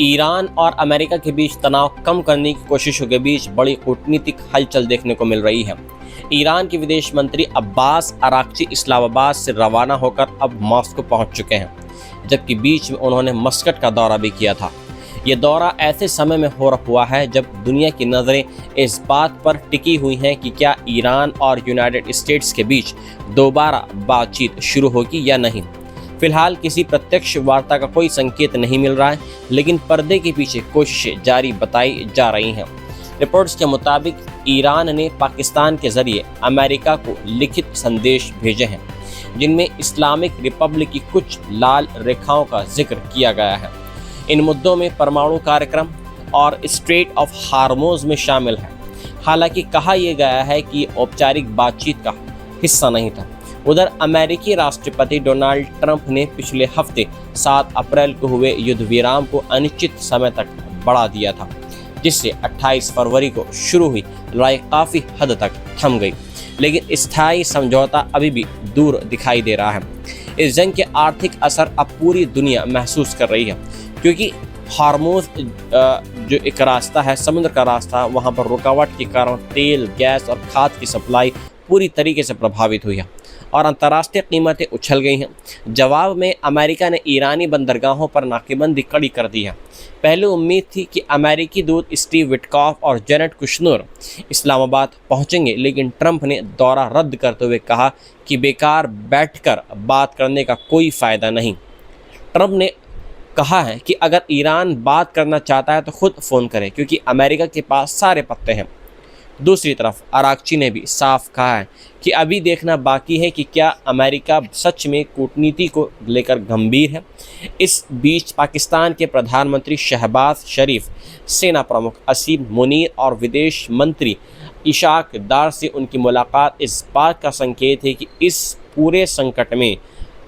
Iran और America के बीच तनाव कम करने की कोशिशों के बीच बड़ी कूटनीतिक हलचल देखने को मिल रही है। ईरान के विदेश मंत्री अब्बास अराक्ची इस्लामाबाद से रवाना होकर अब मॉस्को पहुंच चुके हैं, जबकि बीच में उन्होंने मस्कट का दौरा भी किया था। ये दौरा ऐसे समय में हो हुआ है जब दुनिया की नज़रें इस बात पर टिकी हुई हैं कि क्या ईरान और यूनाइटेड स्टेट्स के बीच दोबारा बातचीत शुरू होगी या नहीं। फिलहाल किसी प्रत्यक्ष वार्ता का कोई संकेत नहीं मिल रहा है, लेकिन पर्दे के पीछे कोशिशें जारी बताई जा रही हैं। रिपोर्ट्स के मुताबिक ईरान ने पाकिस्तान के जरिए अमेरिका को लिखित संदेश भेजे हैं, जिनमें इस्लामिक रिपब्लिक की कुछ लाल रेखाओं का जिक्र किया गया है। इन मुद्दों में परमाणु कार्यक्रम और स्ट्रेट ऑफ हार्मोज में शामिल है। हालांकि कहा यह गया है कि औपचारिक बातचीत का हिस्सा नहीं था। उधर अमेरिकी राष्ट्रपति डोनाल्ड ट्रंप ने पिछले हफ्ते 7 अप्रैल को हुए युद्ध विराम को अनिश्चित समय तक बढ़ा दिया था, जिससे 28 फरवरी को शुरू हुई लड़ाई काफ़ी हद तक थम गई, लेकिन स्थायी समझौता अभी भी दूर दिखाई दे रहा है। इस जंग के आर्थिक असर अब पूरी दुनिया महसूस कर रही है, क्योंकि हार्मोज जो एक रास्ता है, समुद्र का रास्ता, वहाँ पर रुकावट के कारण तेल, गैस और खाद की सप्लाई पूरी तरीके से प्रभावित हुई है और अंतर्राष्ट्रीय कीमतें उछल गई हैं। जवाब में अमेरिका ने ईरानी बंदरगाहों पर नाकेबंदी कड़ी कर दी है। पहले उम्मीद थी कि अमेरिकी दूत स्टीव विटकॉफ और जेनेट कुशनर इस्लामाबाद पहुंचेंगे, लेकिन ट्रंप ने दौरा रद्द करते हुए कहा कि बेकार बैठकर बात करने का कोई फ़ायदा नहीं। ट्रंप ने कहा है कि अगर ईरान बात करना चाहता है तो खुद फ़ोन करे, क्योंकि अमेरिका के पास सारे पत्ते हैं। दूसरी तरफ अराक्ची ने भी साफ कहा है कि अभी देखना बाकी है कि क्या अमेरिका सच में कूटनीति को लेकर गंभीर है। इस बीच पाकिस्तान के प्रधानमंत्री शहबाज शरीफ, सेना प्रमुख असीम मुनीर और विदेश मंत्री इशाक डार से उनकी मुलाकात इस बात का संकेत है कि इस पूरे संकट में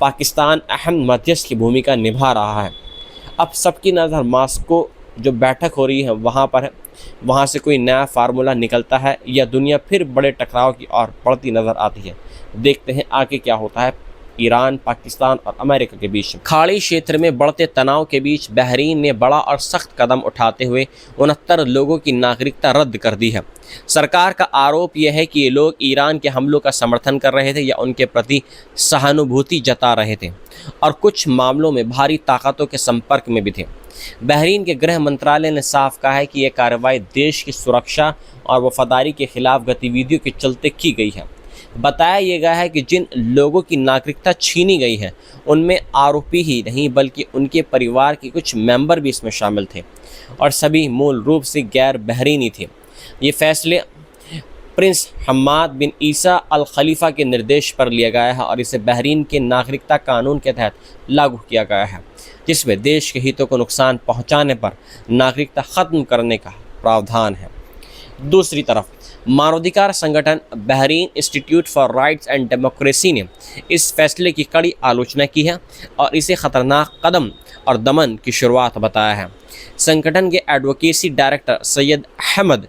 पाकिस्तान अहम मध्यस्थ की भूमिका निभा रहा है। अब सबकी नज़र मॉस्को जो बैठक हो रही है वहाँ पर है। वहाँ से कोई नया फार्मूला निकलता है या दुनिया फिर बड़े टकराव की ओर बढ़ती नज़र आती है। देखते हैं आगे क्या होता है ईरान, पाकिस्तान और अमेरिका के बीच। खाड़ी क्षेत्र में बढ़ते तनाव के बीच बहरीन ने बड़ा और सख्त कदम उठाते हुए 69 लोगों की नागरिकता रद्द कर दी है। सरकार का आरोप यह है कि ये लोग ईरान के हमलों का समर्थन कर रहे थे या उनके प्रति सहानुभूति जता रहे थे और कुछ मामलों में भारी ताकतों के संपर्क में भी थे। बहरीन के गृह मंत्रालय ने साफ कहा है कि यह कार्रवाई देश की सुरक्षा और वफादारी के खिलाफ गतिविधियों के चलते की गई है। बताया गया है कि जिन लोगों की नागरिकता छीनी गई है उनमें आरोपी ही नहीं बल्कि उनके परिवार के कुछ मेंबर भी इसमें शामिल थे और सभी मूल रूप से गैर बहरीनी थे। ये फैसले प्रिंस हम्माद बिन ईसा अल खलीफा के निर्देश पर लिया गया है और इसे बहरीन के नागरिकता कानून के तहत लागू किया गया है, जिसमें देश के हितों को नुकसान पहुंचाने पर नागरिकता ख़त्म करने का प्रावधान है। दूसरी तरफ मानवाधिकार संगठन Bahrain institute for rights and democracy ने इस फैसले की कड़ी आलोचना की है और इसे ख़तरनाक कदम और दमन की शुरुआत बताया है। संगठन के एडवोकेसी डायरेक्टर सैयद अहमद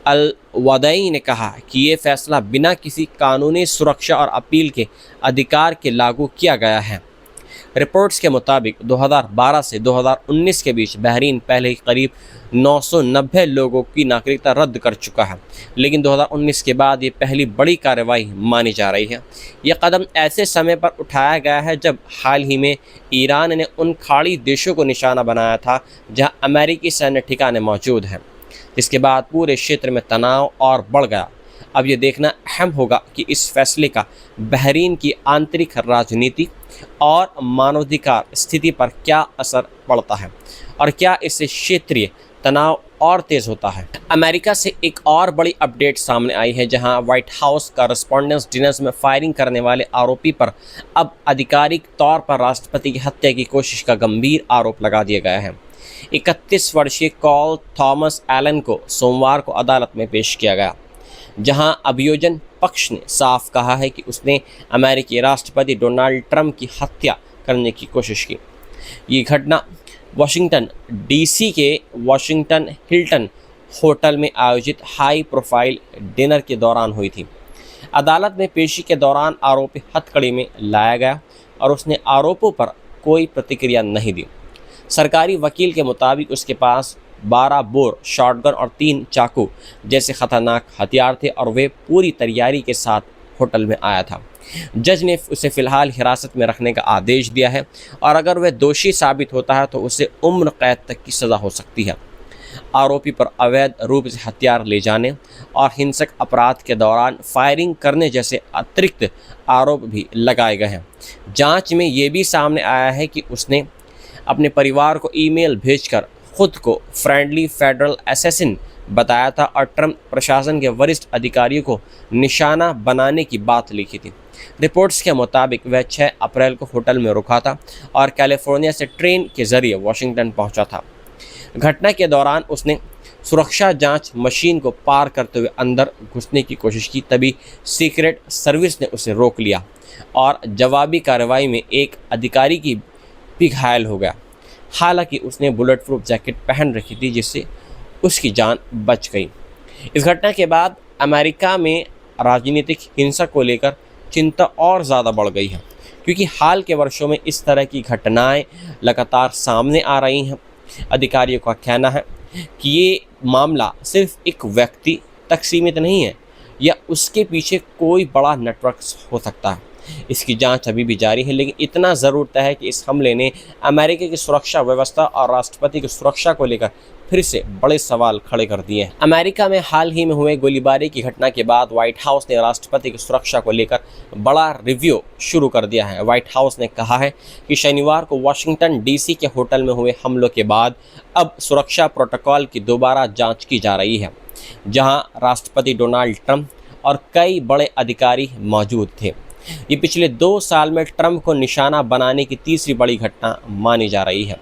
अल वदई ने कहा कि ये फैसला बिना किसी कानूनी सुरक्षा और अपील के अधिकार के लागू किया गया है। रिपोर्ट्स के मुताबिक 2012 से 2019 के बीच बहरीन पहले ही करीब 990 लोगों की नागरिकता रद्द कर चुका है, लेकिन 2019 के बाद ये पहली बड़ी कार्रवाई मानी जा रही है। यह कदम ऐसे समय पर उठाया गया है जब हाल ही में ईरान ने उन खाड़ी देशों को निशाना बनाया था जहां अमेरिकी सैन्य ठिकाने मौजूद हैं, जिसके बाद पूरे क्षेत्र में तनाव और बढ़ गया। अब ये देखना अहम होगा कि इस फैसले का बहरीन की आंतरिक राजनीति और मानवाधिकार स्थिति पर क्या असर पड़ता है और क्या इससे क्षेत्रीय तनाव और तेज़ होता है। अमेरिका से एक और बड़ी अपडेट सामने आई है, जहां व्हाइट हाउस कॉरेस्पोंडेंस डिनर्स में फायरिंग करने वाले आरोपी पर अब आधिकारिक तौर पर राष्ट्रपति की हत्या की कोशिश का गंभीर आरोप लगा दिया गया है। 31 वर्षीय कॉल थॉमस एलन को सोमवार को अदालत में पेश किया गया, जहां अभियोजन पक्ष ने साफ कहा है कि उसने अमेरिकी राष्ट्रपति डोनाल्ड ट्रंप की हत्या करने की कोशिश की। ये घटना वाशिंगटन डीसी के वाशिंगटन हिल्टन होटल में आयोजित हाई प्रोफाइल डिनर के दौरान हुई थी। अदालत में पेशी के दौरान आरोपी हथकड़ी में लाया गया और उसने आरोपों पर कोई प्रतिक्रिया नहीं दी। सरकारी वकील के मुताबिक उसके पास 12 बोर, शॉटगन और 3 चाकू जैसे खतरनाक हथियार थे और वे पूरी तैयारी के साथ होटल में आया था। जज ने उसे फ़िलहाल हिरासत में रखने का आदेश दिया है और अगर वह दोषी साबित होता है तो उसे उम्र कैद तक की सज़ा हो सकती है। आरोपी पर अवैध रूप से हथियार ले जाने और हिंसक अपराध के दौरान फायरिंग करने जैसे अतिरिक्त आरोप भी लगाए गए हैं। जांच में ये भी सामने आया है कि उसने अपने परिवार को ईमेल भेजकर खुद को फ्रेंडली फेडरल असैसिन बताया था और ट्रंप प्रशासन के वरिष्ठ अधिकारियों को निशाना बनाने की बात लिखी थी। रिपोर्ट्स के मुताबिक वह 6 अप्रैल को होटल में रुका था और कैलिफोर्निया से ट्रेन के जरिए वॉशिंगटन पहुंचा था। घटना के दौरान उसने सुरक्षा जांच मशीन को पार करते हुए अंदर घुसने की कोशिश की, तभी सीक्रेट सर्विस ने उसे रोक लिया और जवाबी कार्रवाई में एक अधिकारी की भी घायल हो गया। हालांकि उसने बुलेट प्रूफ जैकेट पहन रखी थी जिससे उसकी जान बच गई। इस घटना के बाद अमेरिका में राजनीतिक हिंसा को लेकर चिंता और ज़्यादा बढ़ गई है, क्योंकि हाल के वर्षों में इस तरह की घटनाएं लगातार सामने आ रही हैं। अधिकारियों का कहना है कि ये मामला सिर्फ एक व्यक्ति तक सीमित नहीं है या उसके पीछे कोई बड़ा नेटवर्क हो सकता है। इसकी जांच अभी भी जारी है, लेकिन इतना ज़रूर तय है कि इस हमले ने अमेरिका की सुरक्षा व्यवस्था और राष्ट्रपति की सुरक्षा को लेकर फिर से बड़े सवाल खड़े कर दिए हैं। अमेरिका में हाल ही में हुए गोलीबारी की घटना के बाद व्हाइट हाउस ने राष्ट्रपति की सुरक्षा को लेकर बड़ा रिव्यू शुरू कर दिया है। व्हाइट हाउस ने कहा है कि शनिवार को वाशिंगटन डीसी के होटल में हुए हमलों के बाद अब सुरक्षा प्रोटोकॉल की दोबारा जाँच की जा रही है, जहाँ राष्ट्रपति डोनाल्ड ट्रंप और कई बड़े अधिकारी मौजूद थे। ये पिछले 2 साल में ट्रंप को निशाना बनाने की तीसरी बड़ी घटना मानी जा रही है,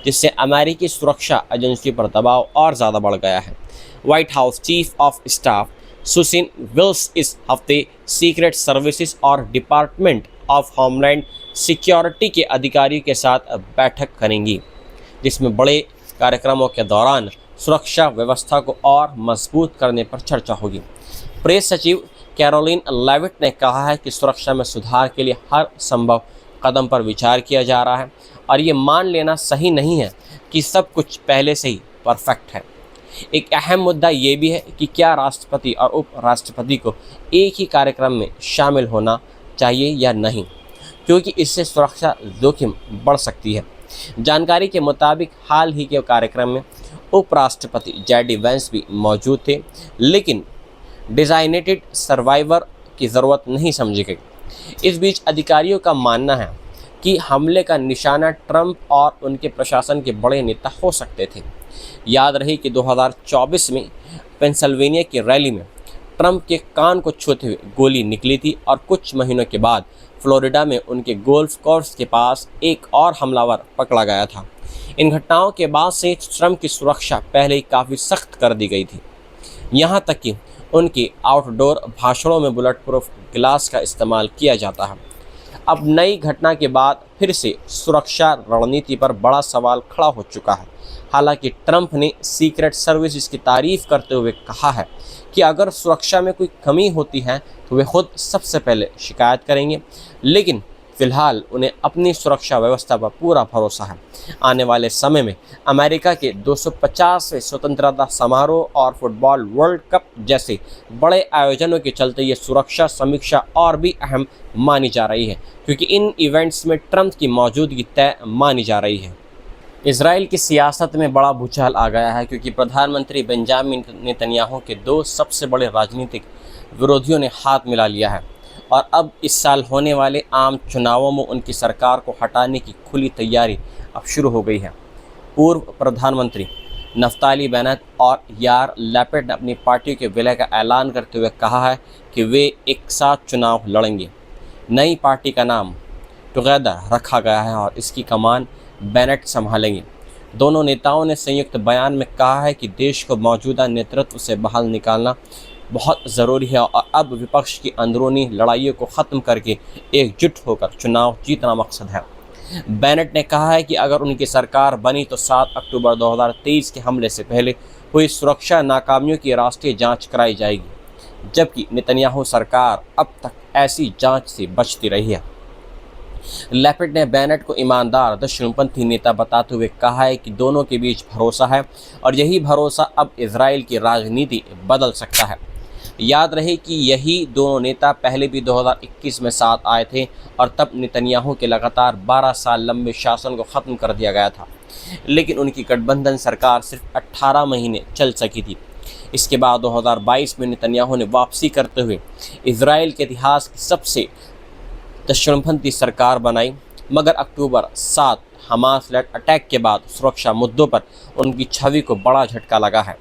जिससे अमेरिकी सुरक्षा एजेंसी पर दबाव और ज़्यादा बढ़ गया है। White House chief of staff Susie Wiles इस हफ्ते सीक्रेट सर्विसेज और डिपार्टमेंट ऑफ होमलैंड सिक्योरिटी के अधिकारियों के साथ बैठक करेंगी, जिसमें बड़े कार्यक्रमों के दौरान सुरक्षा व्यवस्था को और मजबूत करने पर चर्चा होगी। प्रेस सचिव कैरोलिन लेविट ने कहा है कि सुरक्षा में सुधार के लिए हर संभव कदम पर विचार किया जा रहा है और ये मान लेना सही नहीं है कि सब कुछ पहले से ही परफेक्ट है। एक अहम मुद्दा ये भी है कि क्या राष्ट्रपति और उपराष्ट्रपति को एक ही कार्यक्रम में शामिल होना चाहिए या नहीं, क्योंकि इससे सुरक्षा जोखिम बढ़ सकती है। जानकारी के मुताबिक हाल ही के कार्यक्रम में उपराष्ट्रपति जेडी वेंस भी मौजूद थे, लेकिन डिज़ाइनेटेड सर्वाइवर की ज़रूरत नहीं समझी गई। इस बीच अधिकारियों का मानना है कि हमले का निशाना ट्रंप और उनके प्रशासन के बड़े नेता हो सकते थे। याद रहे कि 2024 में पेंसिल्वेनिया की रैली में ट्रंप के कान को छूते हुए गोली निकली थी और कुछ महीनों के बाद फ्लोरिडा में उनके गोल्फ कोर्स के पास एक और हमलावर पकड़ा गया था। इन घटनाओं के बाद से ट्रंप की सुरक्षा पहले ही काफ़ी सख्त कर दी गई थी, यहाँ तक कि उनके आउटडोर भाषणों में बुलेट प्रूफ ग्लास का इस्तेमाल किया जाता है। अब नई घटना के बाद फिर से सुरक्षा रणनीति पर बड़ा सवाल खड़ा हो चुका है। हालांकि ट्रंप ने सीक्रेट सर्विसेज की तारीफ करते हुए कहा है कि अगर सुरक्षा में कोई कमी होती है तो वे खुद सबसे पहले शिकायत करेंगे, लेकिन फिलहाल उन्हें अपनी सुरक्षा व्यवस्था पर पूरा भरोसा है। आने वाले समय में अमेरिका के 250वें स्वतंत्रता समारोह और फुटबॉल वर्ल्ड कप जैसे बड़े आयोजनों के चलते ये सुरक्षा समीक्षा और भी अहम मानी जा रही है, क्योंकि इन इवेंट्स में ट्रंप की मौजूदगी तय मानी जा रही है। इजराइल की सियासत में बड़ा भूचाल आ गया है, क्योंकि प्रधानमंत्री बेंजामिन नेतन्याहू के 2 सबसे बड़े राजनीतिक विरोधियों ने हाथ मिला लिया है और अब इस साल होने वाले आम चुनावों में उनकी सरकार को हटाने की खुली तैयारी अब शुरू हो गई है। पूर्व प्रधानमंत्री नफ्ताली बेनेट और यार लैपिड ने अपनी पार्टी के विलय का ऐलान करते हुए कहा है कि वे एक साथ चुनाव लड़ेंगे। नई पार्टी का नाम टुगेदर रखा गया है और इसकी कमान बेनेट संभालेंगे। दोनों नेताओं ने संयुक्त बयान में कहा है कि देश को मौजूदा नेतृत्व से बाहर निकालना बहुत ज़रूरी है और अब विपक्ष की अंदरूनी लड़ाइयों को ख़त्म करके एकजुट होकर चुनाव जीतना मकसद है। बेनेट ने कहा है कि अगर उनकी सरकार बनी तो 7 अक्टूबर 2023 के हमले से पहले हुई सुरक्षा नाकामियों की राष्ट्रीय जांच कराई जाएगी, जबकि नेतन्याहू सरकार अब तक ऐसी जांच से बचती रही है। लैपिड ने बेनेट को ईमानदार दक्षिणपंथी नेता बताते हुए कहा है कि दोनों के बीच भरोसा है और यही भरोसा अब इजराइल की राजनीति बदल सकता है। याद रहे कि यही दोनों नेता पहले भी 2021 में साथ आए थे और तब नेतन्याहू के लगातार 12 साल लंबे शासन को ख़त्म कर दिया गया था, लेकिन उनकी गठबंधन सरकार सिर्फ 18 महीने चल सकी थी। इसके बाद 2022 में नेतन्याहू ने वापसी करते हुए इजराइल के इतिहास की सबसे दक्षिणपंथी सरकार बनाई, मगर अक्टूबर 7 हमास लेड अटैक के बाद सुरक्षा मुद्दों पर उनकी छवि को बड़ा झटका लगा है।